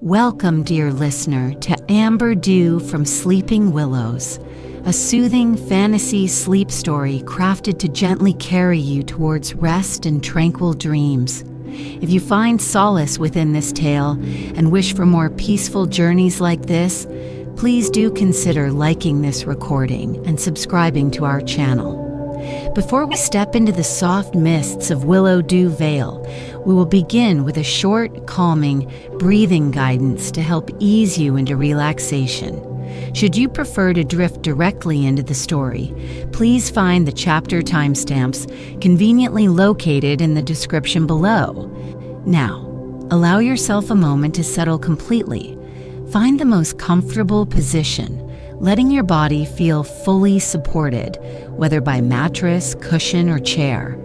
Welcome, dear listener, to Amber Dew from Sleeping Willows, a soothing fantasy sleep story crafted to gently carry you towards rest and tranquil dreams. If you find solace within this tale and wish for more peaceful journeys like this, please do consider liking this recording and subscribing to our channel. Before we step into the soft mists of Willowdew Vale, we will begin with a short, calming, breathing guidance to help ease you into relaxation. Should you prefer to drift directly into the story, please find the chapter timestamps conveniently located in the description below. Now, allow yourself a moment to settle completely. Find the most comfortable position, letting your body feel fully supported, whether by mattress, cushion, or chair.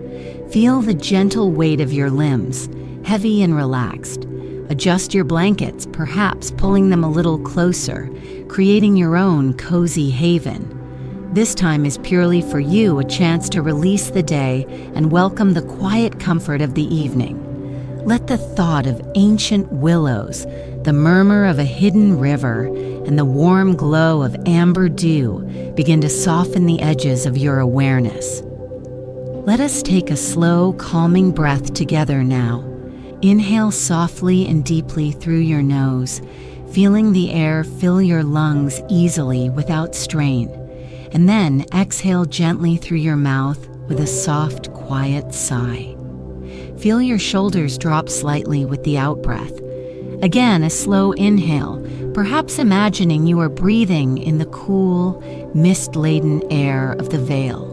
Feel the gentle weight of your limbs, heavy and relaxed. Adjust your blankets, perhaps pulling them a little closer, creating your own cozy haven. This time is purely for you, a chance to release the day and welcome the quiet comfort of the evening. Let the thought of ancient willows, the murmur of a hidden river, and the warm glow of amber dew begin to soften the edges of your awareness. Let us take a slow, calming breath together now. Inhale softly and deeply through your nose, feeling the air fill your lungs easily without strain. And then exhale gently through your mouth with a soft, quiet sigh. Feel your shoulders drop slightly with the out-breath. Again, a slow inhale, perhaps imagining you are breathing in the cool, mist-laden air of the vale.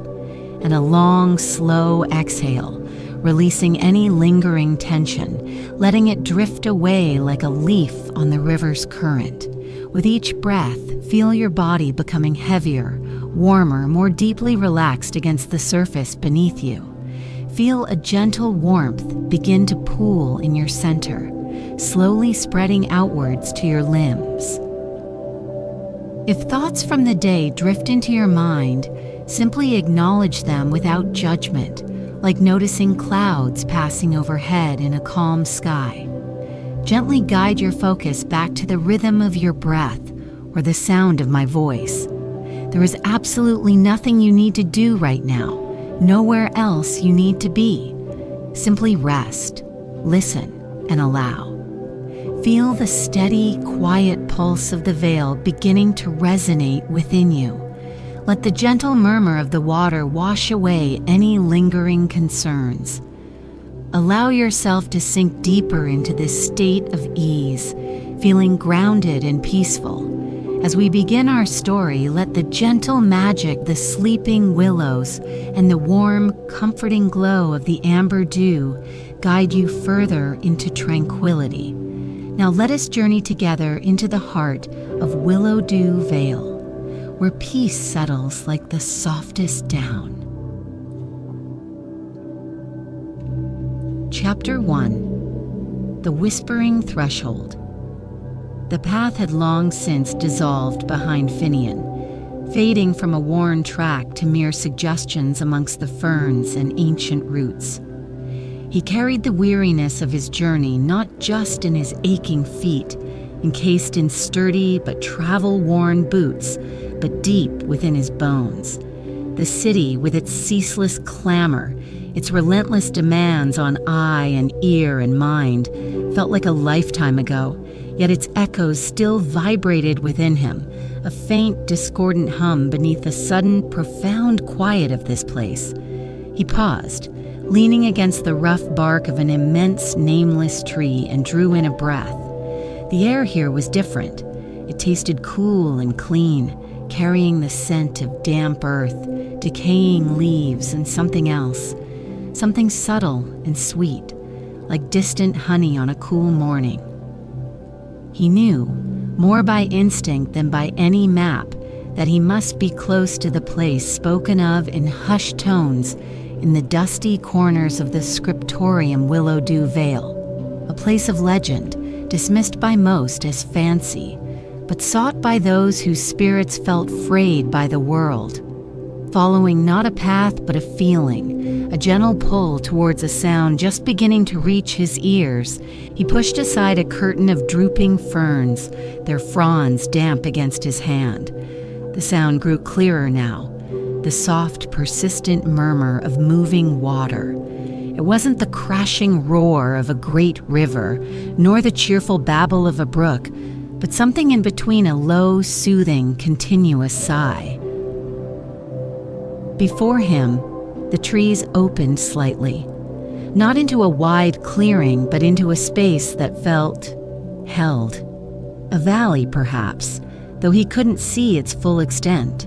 And a long, slow exhale, releasing any lingering tension, letting it drift away like a leaf on the river's current. With each breath, feel your body becoming heavier, warmer, more deeply relaxed against the surface beneath you. Feel a gentle warmth begin to pool in your center, slowly spreading outwards to your limbs. If thoughts from the day drift into your mind, simply acknowledge them without judgment, like noticing clouds passing overhead in a calm sky. Gently guide your focus back to the rhythm of your breath or the sound of my voice. There is absolutely nothing you need to do right now, nowhere else you need to be. Simply rest, listen, and allow. Feel the steady, quiet pulse of the vale beginning to resonate within you. Let the gentle murmur of the water wash away any lingering concerns. Allow yourself to sink deeper into this state of ease, feeling grounded and peaceful. As we begin our story, let the gentle magic, the sleeping willows, and the warm, comforting glow of the amber dew guide you further into tranquility. Now let us journey together into the heart of Willowdew Vale, where peace settles like the softest down. Chapter 1. The Whispering Threshold. The path had long since dissolved behind Finnian, fading from a worn track to mere suggestions amongst the ferns and ancient roots. He carried the weariness of his journey not just in his aching feet, encased in sturdy but travel-worn boots, but deep within his bones. The city, with its ceaseless clamor, its relentless demands on eye and ear and mind, felt like a lifetime ago, yet its echoes still vibrated within him, a faint, discordant hum beneath the sudden, profound quiet of this place. He paused, leaning against the rough bark of an immense, nameless tree, and drew in a breath. The air here was different. It tasted cool and clean, carrying the scent of damp earth, decaying leaves, and something else. Something subtle and sweet, like distant honey on a cool morning. He knew, more by instinct than by any map, that he must be close to the place spoken of in hushed tones in the dusty corners of the scriptorium Willowdew Vale, a place of legend, dismissed by most as fancy, but sought by those whose spirits felt frayed by the world, following not a path but a a gentle pull towards a sound just beginning to reach his ears. He pushed aside a curtain of drooping ferns, their fronds damp against his hand. The sound grew clearer now, the soft, persistent murmur of moving water. It wasn't the crashing roar of a great river, nor the cheerful babble of a brook, but something in between, a low, soothing, continuous sigh. Before him, the trees opened slightly, not into a wide clearing, but into a space that felt held. A valley, perhaps, though he couldn't see its full extent.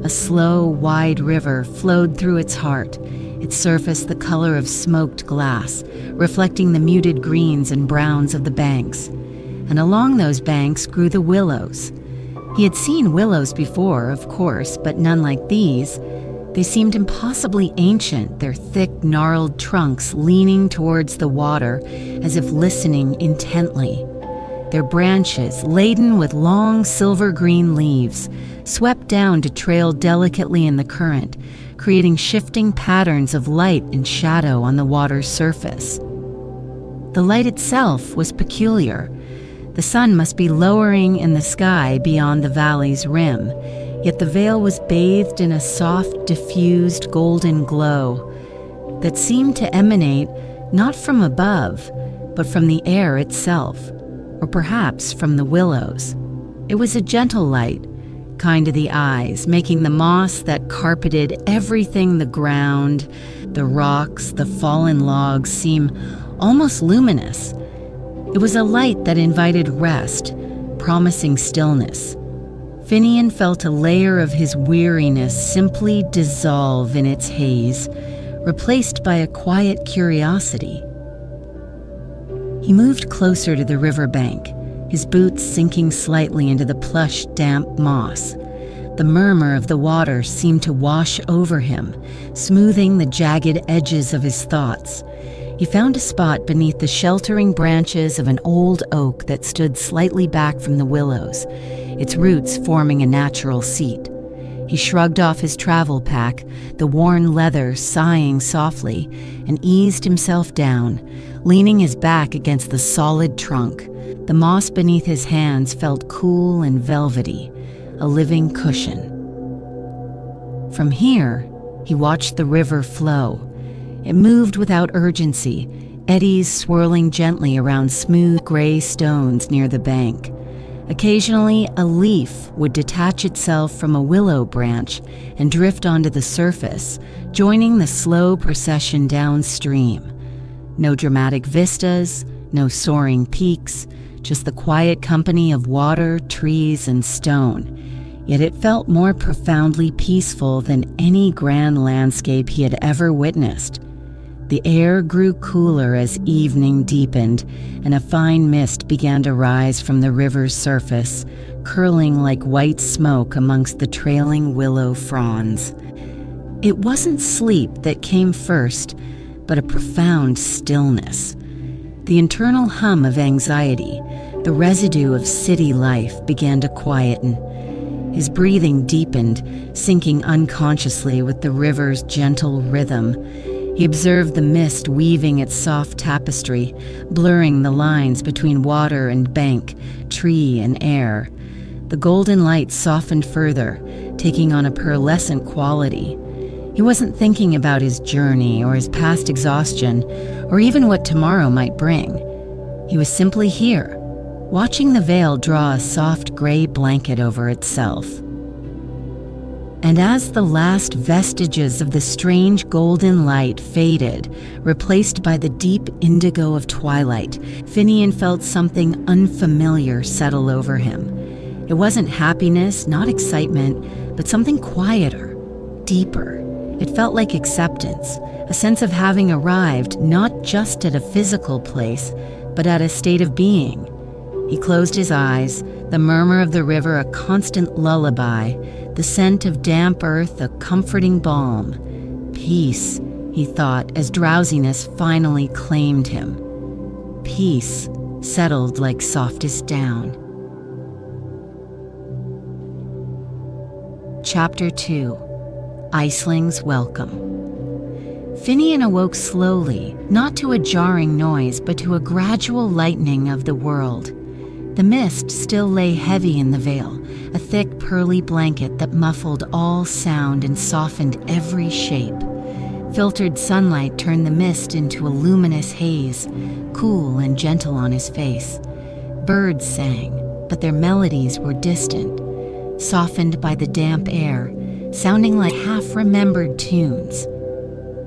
A slow, wide river flowed through its heart, its surface the color of smoked glass, reflecting the muted greens and browns of the banks. And along those banks grew the willows. He had seen willows before, of course, but none like these. They seemed impossibly ancient, their thick, gnarled trunks leaning towards the water as if listening intently. Their branches, laden with long silver-green leaves, swept down to trail delicately in the current, creating shifting patterns of light and shadow on the water's surface. The light itself was peculiar. The sun must be lowering in the sky beyond the valley's rim, yet the vale was bathed in a soft, diffused golden glow that seemed to emanate not from above, but from the air itself, or perhaps from the willows. It was a gentle light, kind to the eyes, making the moss that carpeted everything, the ground, the rocks, the fallen logs, seem almost luminous. It was a light that invited rest, promising stillness. Finnian felt a layer of his weariness simply dissolve in its haze, replaced by a quiet curiosity. He moved closer to the riverbank, his boots sinking slightly into the plush, damp moss. The murmur of the water seemed to wash over him, smoothing the jagged edges of his thoughts. He found a spot beneath the sheltering branches of an old oak that stood slightly back from the willows, its roots forming a natural seat. He shrugged off his travel pack, the worn leather sighing softly, and eased himself down, leaning his back against the solid trunk. The moss beneath his hands felt cool and velvety, a living cushion. From here, he watched the river flow. It moved without urgency, eddies swirling gently around smooth gray stones near the bank. Occasionally, a leaf would detach itself from a willow branch and drift onto the surface, joining the slow procession downstream. No dramatic vistas, no soaring peaks, just the quiet company of water, trees, and stone. Yet it felt more profoundly peaceful than any grand landscape he had ever witnessed. The air grew cooler as evening deepened, and a fine mist began to rise from the river's surface, curling like white smoke amongst the trailing willow fronds. It wasn't sleep that came first, but a profound stillness. The internal hum of anxiety, the residue of city life, began to quieten. His breathing deepened, sinking unconsciously with the river's gentle rhythm. He observed the mist weaving its soft tapestry, blurring the lines between water and bank, tree and air. The golden light softened further, taking on a pearlescent quality. He wasn't thinking about his journey or his past exhaustion, or even what tomorrow might bring. He was simply here, watching the vale draw a soft gray blanket over itself. And as the last vestiges of the strange golden light faded, replaced by the deep indigo of twilight, Finnian felt something unfamiliar settle over him. It wasn't happiness, not excitement, but something quieter, deeper. It felt like acceptance, a sense of having arrived not just at a physical place, but at a state of being. He closed his eyes, the murmur of the river a constant lullaby, the scent of damp earth a comforting balm. Peace, he thought, as drowsiness finally claimed him. Peace settled like softest down. Chapter 2. Iceling's Welcome. Finnian awoke slowly, not to a jarring noise, but to a gradual lightening of the world. The mist still lay heavy in the vale, a thick pearly blanket that muffled all sound and softened every shape. Filtered sunlight turned the mist into a luminous haze, cool and gentle on his face. Birds sang, but their melodies were distant, softened by the damp air, sounding like half-remembered tunes.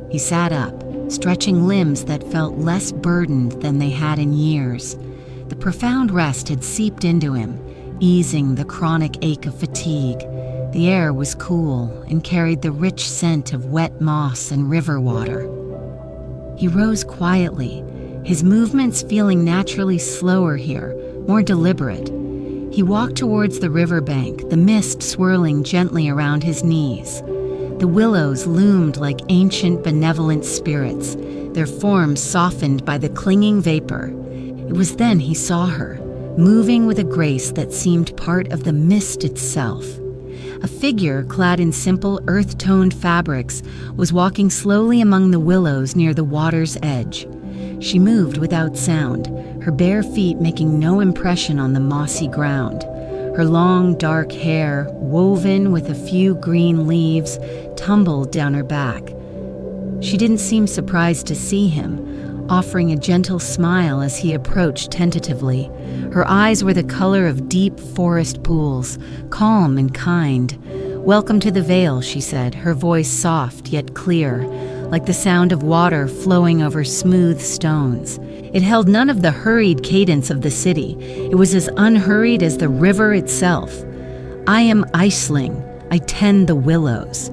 He sat up, stretching limbs that felt less burdened than they had in years. The profound rest had seeped into him, easing the chronic ache of fatigue. The air was cool and carried the rich scent of wet moss and river water. He rose quietly, his movements feeling naturally slower here, more deliberate. He walked towards the riverbank, the mist swirling gently around his knees. The willows loomed like ancient benevolent spirits, their forms softened by the clinging vapor. It was then he saw her, moving with a grace that seemed part of the mist itself. A figure clad in simple earth-toned fabrics was walking slowly among the willows near the water's edge. She moved without sound, her bare feet making no impression on the mossy ground. Her long, dark hair, woven with a few green leaves, tumbled down her back. She didn't seem surprised to see him, offering a gentle smile as he approached tentatively. Her eyes were the color of deep forest pools, calm and kind. "Welcome to the Vale," she said, her voice soft yet clear, like the sound of water flowing over smooth stones. It held none of the hurried cadence of the city. It was as unhurried as the river itself. "I am Aisling. I tend the willows."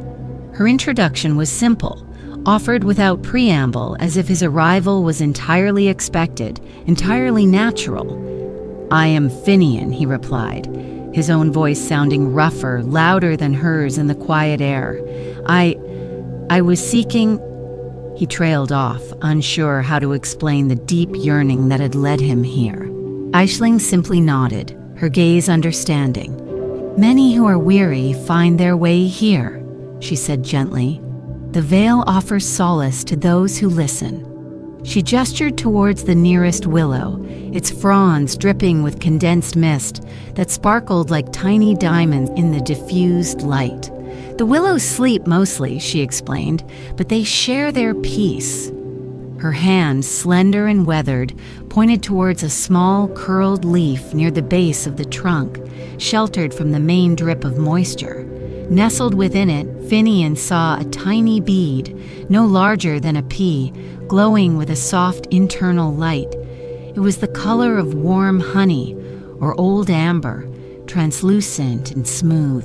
Her introduction was simple, offered without preamble, as if his arrival was entirely expected, entirely natural. "I am Finnian," he replied, his own voice sounding rougher, louder than hers in the quiet air. I was seeking..." He trailed off, unsure how to explain the deep yearning that had led him here. Aisling simply nodded, her gaze understanding. "Many who are weary find their way here," she said gently. "The Vale offers solace to those who listen." She gestured towards the nearest willow, its fronds dripping with condensed mist that sparkled like tiny diamonds in the diffused light. "The willows sleep mostly," she explained, "but they share their peace." Her hand, slender and weathered, pointed towards a small, curled leaf near the base of the trunk, sheltered from the main drip of moisture. Nestled within it, Finnian saw a tiny bead, no larger than a pea, glowing with a soft internal light. It was the color of warm honey or old amber, translucent and smooth.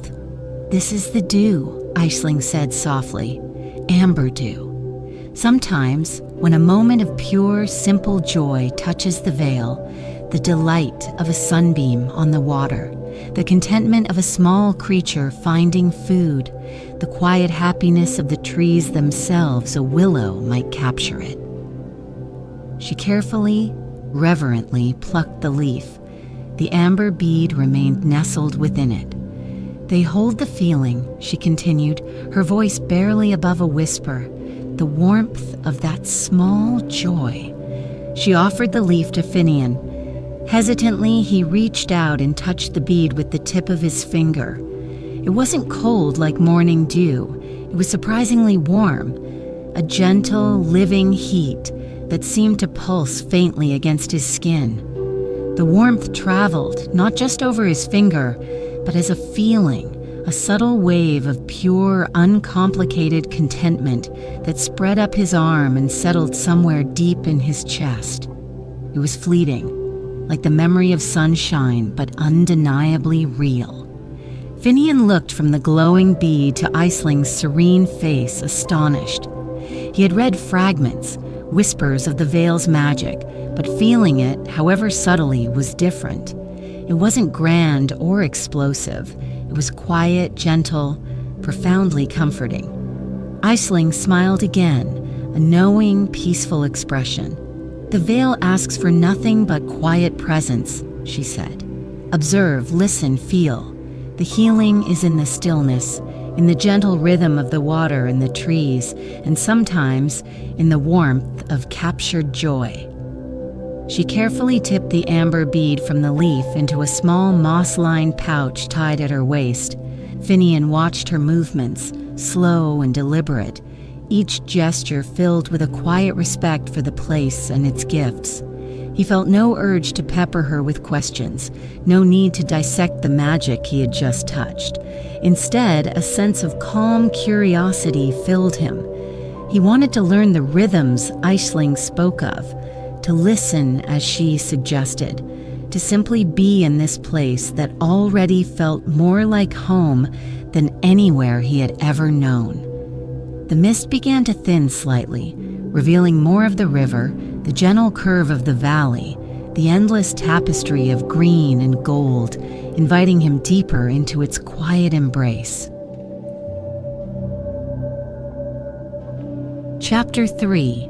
"This is the dew," Aisling said softly, "amber dew." Sometimes, when a moment of pure, simple joy touches the Vale, the delight of a sunbeam on the water, the contentment of a small creature finding food, the quiet happiness of the trees themselves, a willow might capture it. She carefully, reverently plucked the leaf. The amber bead remained nestled within it. "They hold the feeling," she continued, her voice barely above a whisper, "the warmth of that small joy." She offered the leaf to Finnian. Hesitantly, he reached out and touched the bead with the tip of his finger. It wasn't cold like morning dew. It was surprisingly warm, a gentle, living heat that seemed to pulse faintly against his skin. The warmth traveled, not just over his finger, but as a feeling, a subtle wave of pure, uncomplicated contentment that spread up his arm and settled somewhere deep in his chest. It was fleeting, like the memory of sunshine, but undeniably real. Finnian looked from the glowing bead to Aisling's serene face, astonished. He had read fragments, whispers of the Vale's magic, but feeling it, however subtly, was different. It wasn't grand or explosive. It was quiet, gentle, profoundly comforting. Aisling smiled again, a knowing, peaceful expression. "The Vale asks for nothing but quiet presence," she said. "Observe, listen, feel. The healing is in the stillness. in the gentle rhythm of the water and the trees, and sometimes in the warmth of captured joy. She carefully tipped the amber bead from the leaf into a small moss-lined pouch tied at her waist. Finnian watched her movements, slow and deliberate, each gesture filled with a quiet respect for the place and its gifts. He felt no urge to pepper her with questions, no need to dissect the magic he had just touched. Instead, a sense of calm curiosity filled him. He wanted to learn the rhythms Aisling spoke of, to listen as she suggested, to simply be in this place that already felt more like home than anywhere he had ever known. The mist began to thin slightly, revealing more of the river, the gentle curve of the valley, the endless tapestry of green and gold, inviting him deeper into its quiet embrace. Chapter 3.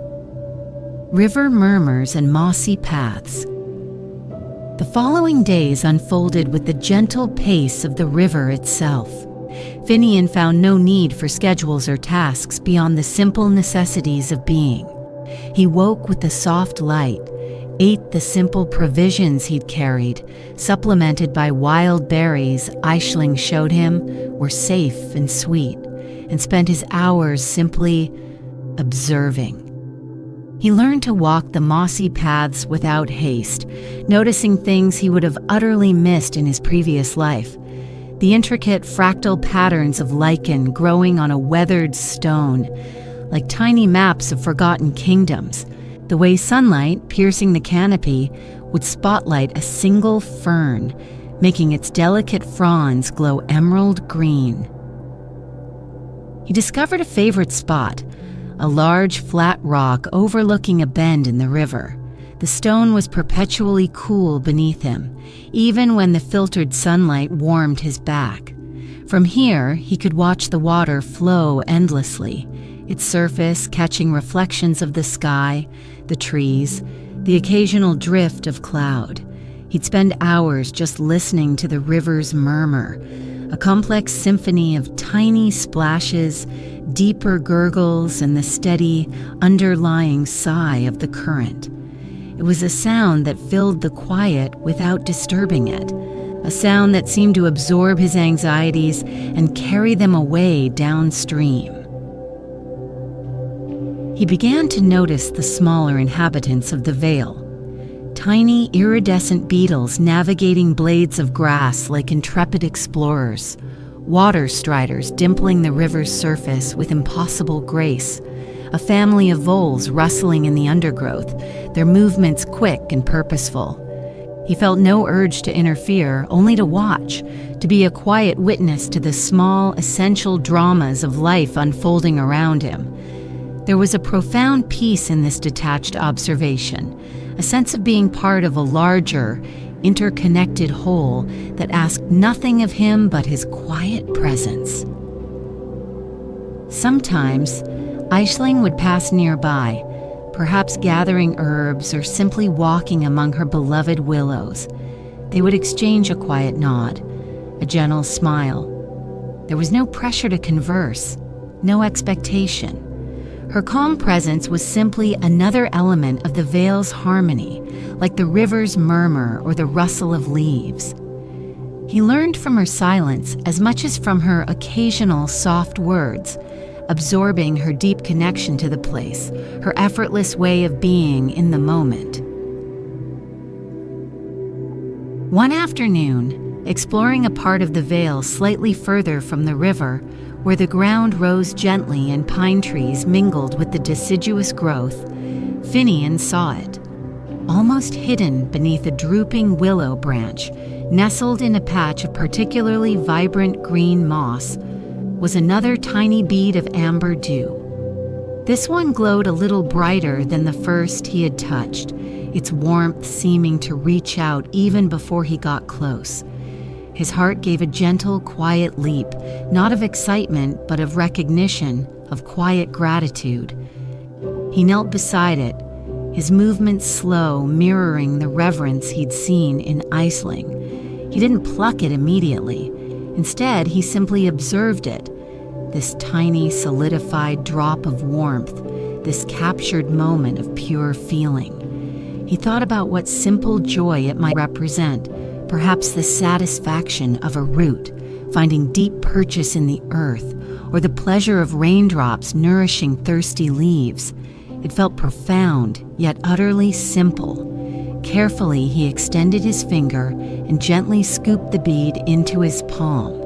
River Murmurs and Mossy Paths. The following days unfolded with the gentle pace of the river itself. Finnian found no need for schedules or tasks beyond the simple necessities of being. He woke with the soft light, ate the simple provisions he'd carried, supplemented by wild berries Aisling showed him were safe and sweet, and spent his hours simply observing. He learned to walk the mossy paths without haste, noticing things he would have utterly missed in his previous life. The intricate fractal patterns of lichen growing on a weathered stone, like tiny maps of forgotten kingdoms. The way sunlight, piercing the canopy, would spotlight a single fern, making its delicate fronds glow emerald green. He discovered a favorite spot, a large flat rock overlooking a bend in the river. The stone was perpetually cool beneath him, even when the filtered sunlight warmed his back. From here, he could watch the water flow endlessly, its surface catching reflections of the sky, the trees, the occasional drift of cloud. He'd spend hours just listening to the river's murmur, a complex symphony of tiny splashes, deeper gurgles, and the steady, underlying sigh of the current. It was a sound that filled the quiet without disturbing it, a sound that seemed to absorb his anxieties and carry them away downstream. He began to notice the smaller inhabitants of the vale, tiny iridescent beetles navigating blades of grass like intrepid explorers, water striders dimpling the river's surface with impossible grace, a family of voles rustling in the undergrowth, their movements quick and purposeful. He felt no urge to interfere, only to watch, to be a quiet witness to the small, essential dramas of life unfolding around him. There was a profound peace in this detached observation, a sense of being part of a larger, interconnected whole that asked nothing of him but his quiet presence. Sometimes, Aisling would pass nearby, perhaps gathering herbs or simply walking among her beloved willows. They would exchange a quiet nod, a gentle smile. There was no pressure to converse, no expectation. Her calm presence was simply another element of the vale's harmony, like the river's murmur or the rustle of leaves. He learned from her silence as much as from her occasional soft words, absorbing her deep connection to the place, her effortless way of being in the moment. One afternoon, exploring a part of the vale slightly further from the river, where the ground rose gently and pine trees mingled with the deciduous growth, Finnian saw it. Almost hidden beneath a drooping willow branch, nestled in a patch of particularly vibrant green moss, was another tiny bead of amber dew. This one glowed a little brighter than the first he had touched, its warmth seeming to reach out even before he got close. His heart gave a gentle, quiet leap, not of excitement, but of recognition, of quiet gratitude. He knelt beside it, his movements slow, mirroring the reverence he'd seen in Aisling. He didn't pluck it immediately. Instead, he simply observed it, this tiny solidified drop of warmth, this captured moment of pure feeling. He thought about what simple joy it might represent, perhaps the satisfaction of a root, finding deep purchase in the earth, or the pleasure of raindrops nourishing thirsty leaves. It felt profound, yet utterly simple. Carefully, he extended his finger and gently scooped the bead into his palm.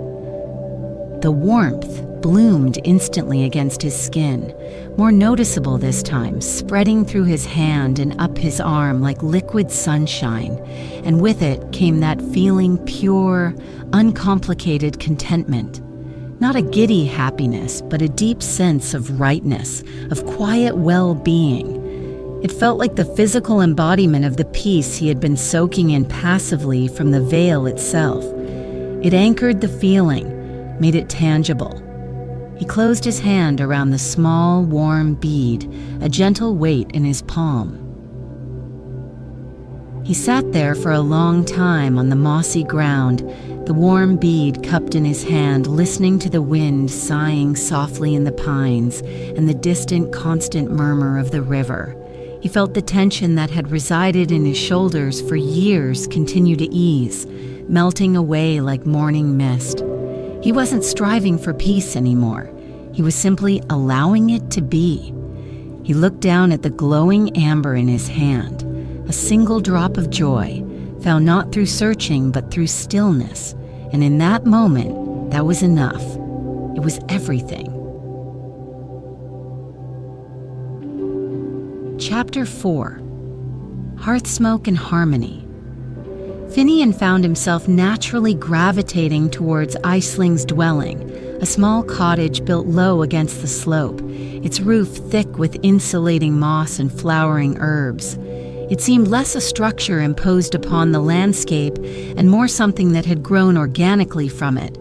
The warmth bloomed instantly against his skin, more noticeable this time, spreading through his hand and up his arm like liquid sunshine, and with it came that feeling pure, uncomplicated contentment. Not a giddy happiness, but a deep sense of rightness, of quiet well-being. It felt like the physical embodiment of the peace he had been soaking in passively from the veil itself. It anchored the feeling, made it tangible. He closed his hand around the small, warm bead, a gentle weight in his palm. He sat there for a long time on the mossy ground, the warm bead cupped in his hand, listening to the wind sighing softly in the pines and the distant, constant murmur of the river. He felt the tension that had resided in his shoulders for years continue to ease, melting away like morning mist. He wasn't striving for peace anymore. He was simply allowing it to be. He looked down at the glowing amber in his hand, a single drop of joy, found not through searching but through stillness. And in that moment, that was enough. It was everything. Chapter 4. Hearth Smoke and Harmony. Finnian found himself naturally gravitating towards Iceling's dwelling, a small cottage built low against the slope, its roof thick with insulating moss and flowering herbs. It seemed less a structure imposed upon the landscape and more something that had grown organically from it.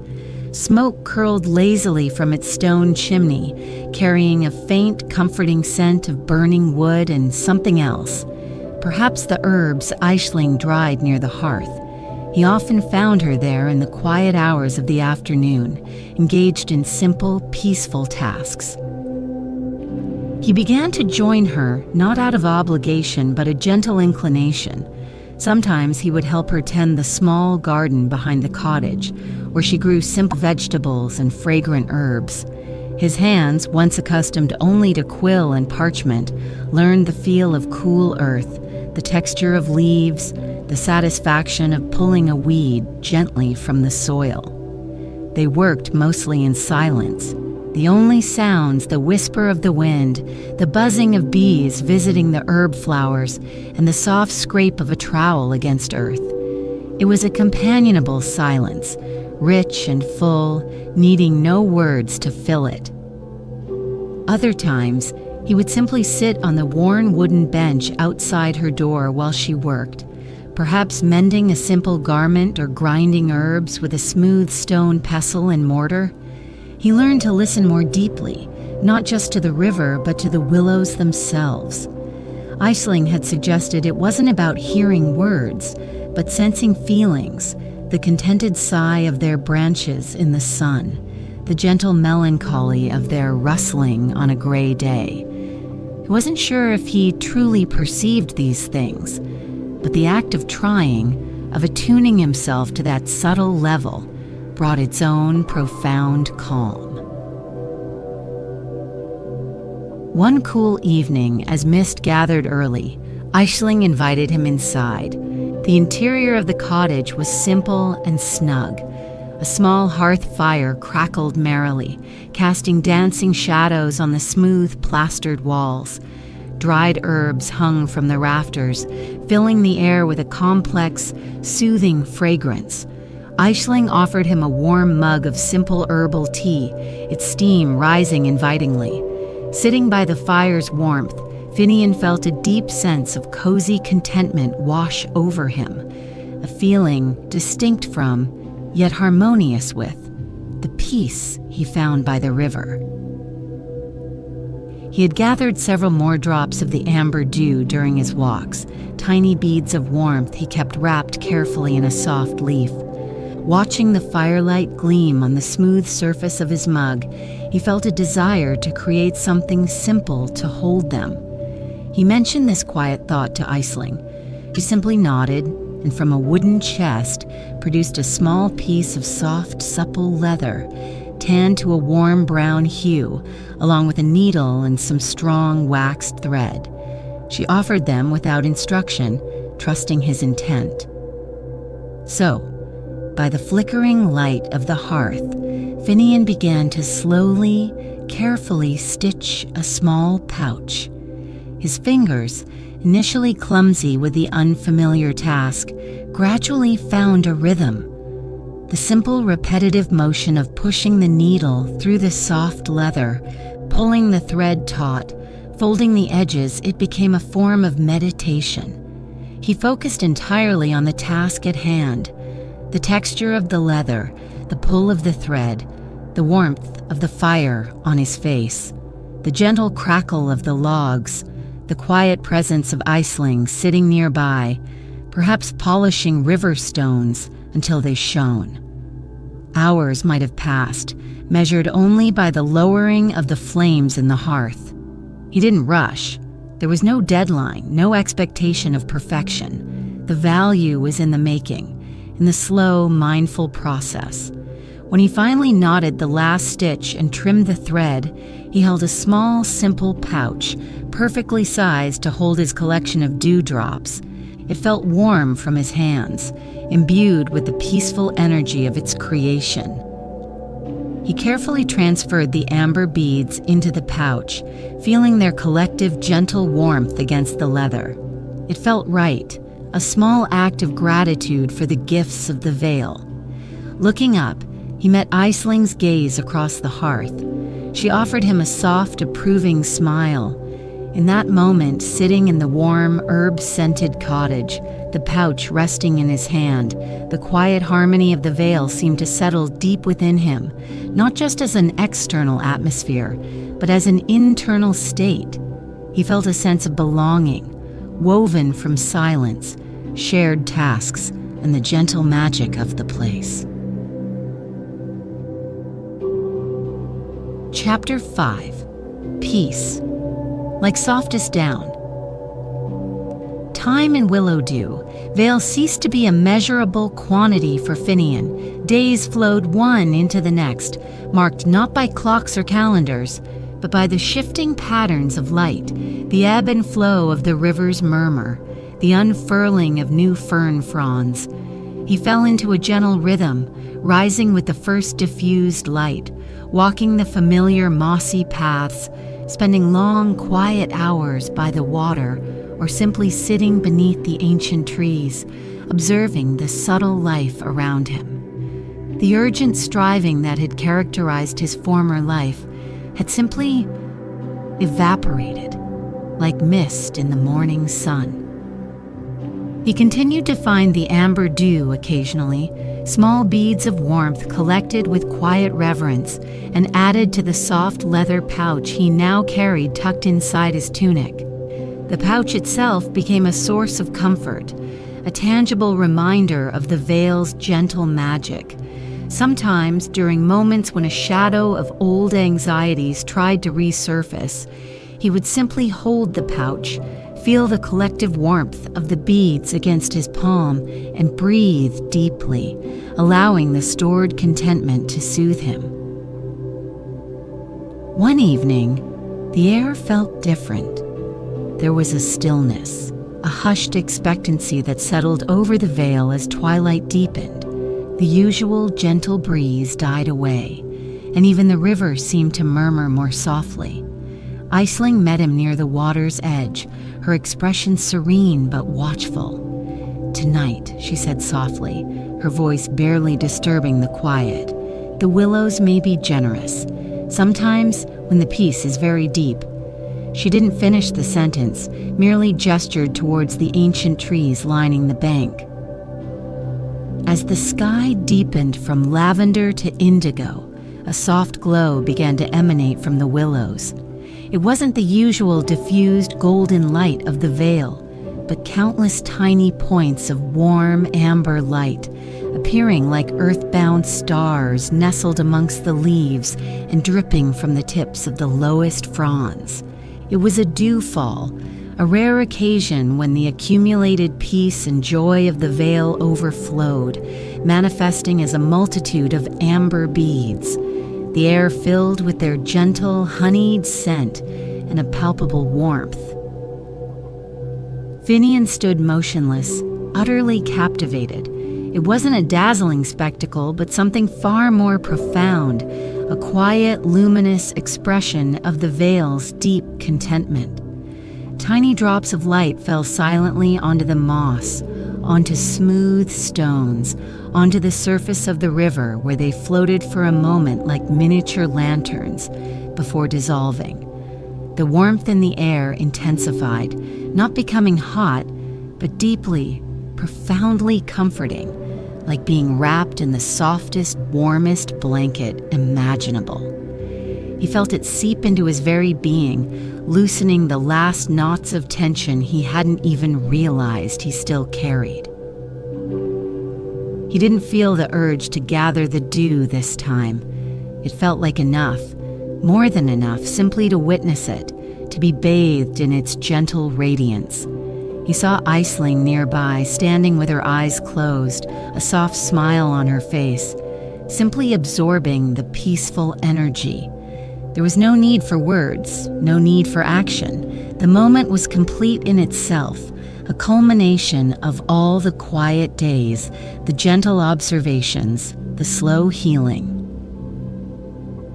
Smoke curled lazily from its stone chimney, carrying a faint, comforting scent of burning wood and something else. Perhaps the herbs Aisling dried near the hearth. He often found her there in the quiet hours of the afternoon, engaged in simple, peaceful tasks. He began to join her, not out of obligation, but a gentle inclination. Sometimes he would help her tend the small garden behind the cottage, where she grew simple vegetables and fragrant herbs. His hands, once accustomed only to quill and parchment, learned the feel of cool earth, the texture of leaves, the satisfaction of pulling a weed gently from the soil. They worked mostly in silence. The only sounds, the whisper of the wind, the buzzing of bees visiting the herb flowers, and the soft scrape of a trowel against earth. It was a companionable silence, rich and full, needing no words to fill it. Other times, he would simply sit on the worn wooden bench outside her door while she worked, perhaps mending a simple garment or grinding herbs with a smooth stone pestle and mortar. He learned to listen more deeply, not just to the river, but to the willows themselves. Aisling had suggested it wasn't about hearing words, but sensing feelings, the contented sigh of their branches in the sun, the gentle melancholy of their rustling on a gray day. He wasn't sure if he truly perceived these things, but the act of trying, of attuning himself to that subtle level, brought its own profound calm. One cool evening, as mist gathered early, Aisling invited him inside. The interior of the cottage was simple and snug. A small hearth fire crackled merrily, casting dancing shadows on the smooth, plastered walls. Dried herbs hung from the rafters, filling the air with a complex, soothing fragrance. Aisling offered him a warm mug of simple herbal tea, its steam rising invitingly. Sitting by the fire's warmth, Finnian felt a deep sense of cozy contentment wash over him, a feeling distinct from, yet harmonious with, the peace he found by the river. He had gathered several more drops of the amber dew during his walks, tiny beads of warmth he kept wrapped carefully in a soft leaf. Watching the firelight gleam on the smooth surface of his mug, he felt a desire to create something simple to hold them. He mentioned this quiet thought to Aisling. She simply nodded, and from a wooden chest produced a small piece of soft, supple leather, tanned to a warm brown hue, along with a needle and some strong waxed thread. She offered them without instruction, trusting his intent. So, by the flickering light of the hearth, Finnian began to slowly, carefully stitch a small pouch. His fingers, initially clumsy with the unfamiliar task, gradually found a rhythm. The simple, repetitive motion of pushing the needle through the soft leather, pulling the thread taut, folding the edges, it became a form of meditation. He focused entirely on the task at hand, the texture of the leather, the pull of the thread, the warmth of the fire on his face, the gentle crackle of the logs, the quiet presence of Aisling sitting nearby, perhaps polishing river stones until they shone. Hours might have passed, measured only by the lowering of the flames in the hearth. He didn't rush. There was no deadline, no expectation of perfection. The value was in the making, in the slow, mindful process. When he finally knotted the last stitch and trimmed the thread, he held a small, simple pouch, perfectly sized to hold his collection of dewdrops. It felt warm from his hands, imbued with the peaceful energy of its creation. He carefully transferred the amber beads into the pouch, feeling their collective gentle warmth against the leather. It felt right, a small act of gratitude for the gifts of the Vale. Looking up, he met Aisling's gaze across the hearth. She offered him a soft, approving smile. In that moment, sitting in the warm, herb-scented cottage, the pouch resting in his hand, the quiet harmony of the Vale seemed to settle deep within him, not just as an external atmosphere, but as an internal state. He felt a sense of belonging, woven from silence, shared tasks, and the gentle magic of the place. Chapter 5. Peace. Like softest down. Time in Willowdew Vale ceased to be a measurable quantity for Finnian. Days flowed one into the next, marked not by clocks or calendars, but by the shifting patterns of light, the ebb and flow of the river's murmur, the unfurling of new fern fronds. He fell into a gentle rhythm, rising with the first diffused light, walking the familiar mossy paths, spending long, quiet hours by the water, or simply sitting beneath the ancient trees, observing the subtle life around him. The urgent striving that had characterized his former life had simply evaporated, like mist in the morning sun. He continued to find the amber dew occasionally, small beads of warmth collected with quiet reverence and added to the soft leather pouch he now carried tucked inside his tunic. The pouch itself became a source of comfort, a tangible reminder of the Vale's gentle magic. Sometimes, during moments when a shadow of old anxieties tried to resurface, he would simply hold the pouch, feel the collective warmth of the beads against his palm, and breathe deeply, allowing the stored contentment to soothe him. One evening, the air felt different. There was a stillness, a hushed expectancy that settled over the Vale as twilight deepened. The usual gentle breeze died away, and even the river seemed to murmur more softly. Aisling met him near the water's edge, her expression serene but watchful. "Tonight," she said softly, her voice barely disturbing the quiet, "the willows may be generous. Sometimes, when the peace is very deep." She didn't finish the sentence, merely gestured towards the ancient trees lining the bank. As the sky deepened from lavender to indigo, a soft glow began to emanate from the willows. It wasn't the usual diffused golden light of the Vale, but countless tiny points of warm amber light, a appearing like earthbound stars nestled amongst the leaves and dripping from the tips of the lowest fronds. It was a dewfall, a rare occasion when the accumulated peace and joy of the vale overflowed, manifesting as a multitude of amber beads, the air filled with their gentle, honeyed scent and a palpable warmth. Finnian stood motionless, utterly captivated. It wasn't a dazzling spectacle, but something far more profound, a quiet, luminous expression of the vale's deep contentment. Tiny drops of light fell silently onto the moss, onto smooth stones, onto the surface of the river where they floated for a moment like miniature lanterns before dissolving. The warmth in the air intensified, not becoming hot, but deeply, profoundly comforting, like being wrapped in the softest, warmest blanket imaginable. He felt it seep into his very being, loosening the last knots of tension he hadn't even realized he still carried. He didn't feel the urge to gather the dew this time. It felt like enough, more than enough, simply to witness it, to be bathed in its gentle radiance. He saw Aisling nearby, standing with her eyes closed, a soft smile on her face, simply absorbing the peaceful energy. There was no need for words, no need for action. The moment was complete in itself, a culmination of all the quiet days, the gentle observations, the slow healing.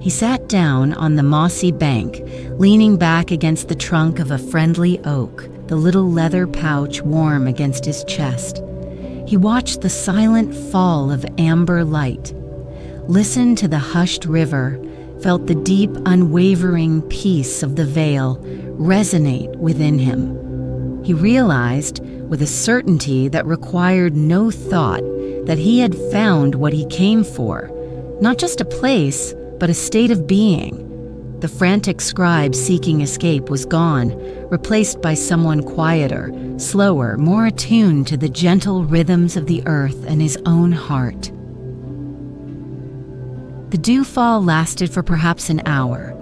He sat down on the mossy bank, leaning back against the trunk of a friendly oak, the little leather pouch warm against his chest. He watched the silent fall of amber light, listened to the hushed river, felt the deep, unwavering peace of the vale resonate within him. He realized, with a certainty that required no thought, that he had found what he came for, not just a place, but a state of being. The frantic scribe seeking escape was gone, replaced by someone quieter, slower, more attuned to the gentle rhythms of the earth and his own heart. The dewfall lasted for perhaps an hour.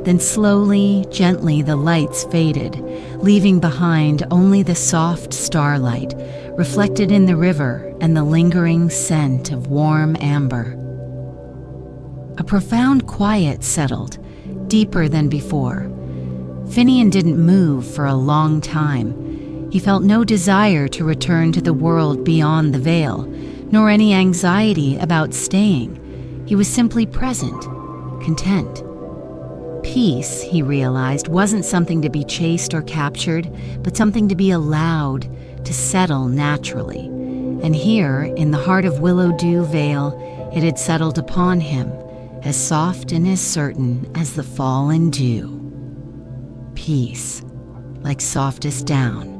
Then slowly, gently, the lights faded, leaving behind only the soft starlight, reflected in the river and the lingering scent of warm amber. A profound quiet settled, deeper than before. Finnian didn't move for a long time. He felt no desire to return to the world beyond the veil, nor any anxiety about staying. He was simply present, content. Peace, he realized, wasn't something to be chased or captured, but something to be allowed to settle naturally. And here, in the heart of Willowdew Vale, it had settled upon him, as soft and as certain as the fallen dew. Peace, like softest down.